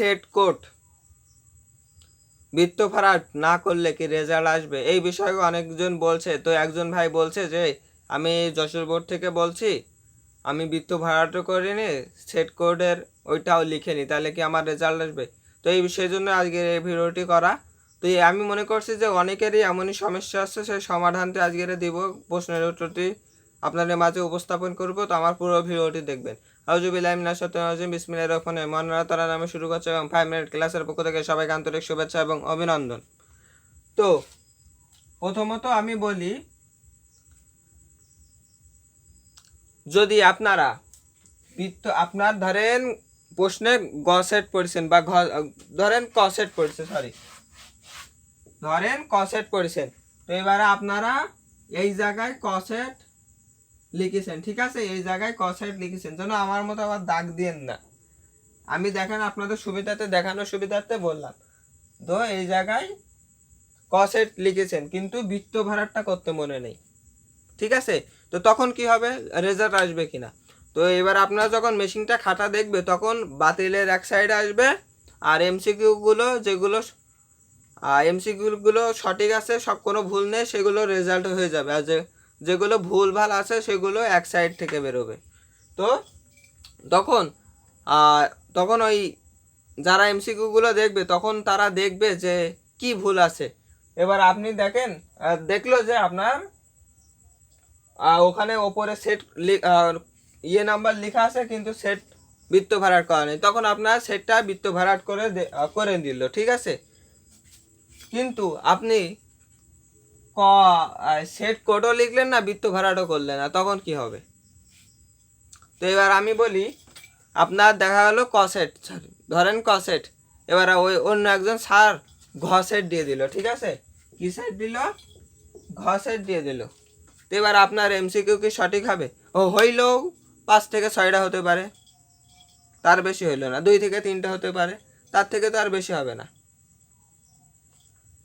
Set code বৃত্ত ভরাট না করলে কি রেজাল্ট আসবে, এই বিষয়ে অনেকজন বলছে। তো একজন ভাই বলছে যে আমি যশোর বোর্ড থেকে বলছি, আমি বৃত্ত ভরাটও করিনি, সেট কোডের ওইটাও লিখেনি, তাহলে কি আমার রেজাল্ট আসবে? তো এই বিষয়ের জন্য আজকের এই ভিডিওটি করা। তো আমি মনে করছি যে অনেকেরই এমনই সমস্যা আছে, সেই সমাধানটি আজকের দিব, প্রশ্নের উত্তরটি আপনাদের মাঝে উপস্থাপন করব। তো আমার পুরো ভিডিওটি দেখবেন। আউযুবিল্লাহি মিনাশ শাইতানির রাজিম, বিসমিল্লাহির রহমানির রহিম। মহান আল্লাহ তাআলার নামে শুরু করছি এবং 5 মিনিট ক্লাসের পক্ষ থেকে সবাইকে আন্তরিক শুভেচ্ছা এবং অভিনন্দন। তো প্রথমত আমি বলি, যদি আপনারা বৃত্ত আপনার ধরেন প্রশ্নে গ সেট পড়ছেন বা ধরেন ক সেট পড়ছে, ধরেন ক সেট পড়ছেন, তো এবারে আপনারা এই জায়গায় ক সেট লিখেছেন, ঠিক আছে? এই জায়গায় ক সেট লিখেছেন, যেন আমার মতো আবার দাগ দিয়েন না। আমি দেখেন আপনাদের সুবিধাতে, দেখানোর সুবিধার্থে বললাম। তো এই জায়গায় ক সেট লিখেছেন কিন্তু বৃত্ত ভরাটটা করতে মনে নেই, ঠিক আছে? তো তখন কি হবে, রেজাল্ট আসবে কিনা? তো এবার আপনারা যখন মেশিনটা খাতা দেখবে তখন বাতিলের এক সাইডে আসবে, আর এমসিকিউগুলো এমসিকিউগুলো সঠিক আছে, সব কোনো ভুল নেই, সেগুলো রেজাল্ট হয়ে যাবে। আর যেগুলো ভুল ভাল আছে সেগুলো এক সাইড থেকে বেরোবে। তো তখন তখন ওই যারা এমসিকিউগুলো দেখবে তখন তারা দেখবে যে কি ভুল আছে। এবার আপনি দেখেন, দেখলো যে আপনার ওখানে ওপরে সেট নাম্বার লেখা আছে কিন্তু সেট বৃত্ত ভরাট করা নেই, তখন আপনার সেটটা বৃত্ত ভরাট করে দিল, ঠিক আছে? কিন্তু আপনি সেট কোডও লিখলেন না, বৃত্ত ভরাটও করলেন না, তখন কি হবে? তো এবার আমি বলি, আপনার দেখা গেল ক সেট, ধরেন ক সেট, এবার ওই অন্য একজন স্যার ঘ সেট দিয়ে দিল, ঠিক আছে? কি সেট দিল? ঘ সেট দিয়ে দিল। তো এবার আপনার এমসিকিউ কি সঠিক হবে? হইলেও 5 থেকে 6টা হতে পারে, তার বেশি হইল না, 2 থেকে 3টা হতে পারে, তার থেকে তো আর বেশি হবে না।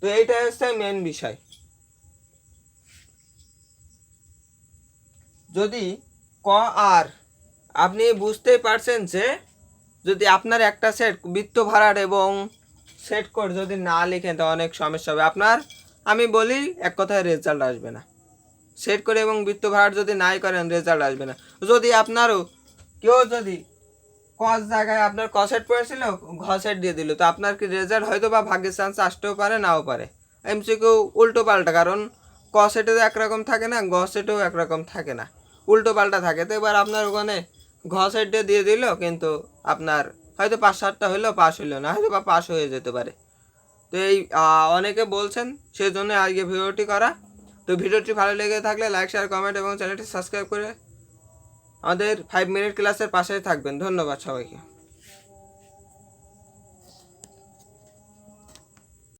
তো এইটাই হচ্ছে মেন বিষয়। যদি ক আর আপনি বুঝতেই পারছেন যে যদি আপনার একটা সেট বৃত্ত ভরাট এবং সেট কোড যদি না লিখেন তো অনেক সমস্যা হবে আপনার। আমি বলি এক কথায় রেজাল্ট আসবে না। সেট করে এবং বৃত্ত ভরাট যদি নাই করেন রেজাল্ট আসবে না। যদি আপনারও কেউ যদি কস জায়গায় আপনার ক সেট পড়েছিল ঘ সেট দিয়ে দিল, তো আপনার কি রেজাল্ট হয়তো বা ভাগ্যের চান্স আসতেও পারে, নাও পারে। এমসিকিউ উল্টো পাল্টা, কারণ ক সেটেও একরকম থাকে না, গ সেটেও একরকম থাকে না, উল্টো পাল্টা থাকে। তো এবার আপনার ওখানে ঘ সেট দিয়ে দিল, কিন্তু আপনার হয়তো 5-7টা হইলেও পাস হইলো না, হয়তো বা পাস হয়ে যেতে পারে। তো এই অনেকে বলছেন, সেই জন্য আজকে ভিডিওটি করা। তো ভিডিওটি ভালো লেগে থাকলে লাইক, শেয়ার, কমেন্ট এবং চ্যানেলটি সাবস্ক্রাইব করে আমাদের 5 মিনিট ক্লাসের পাশে থাকবেন। ধন্যবাদ সবাইকে।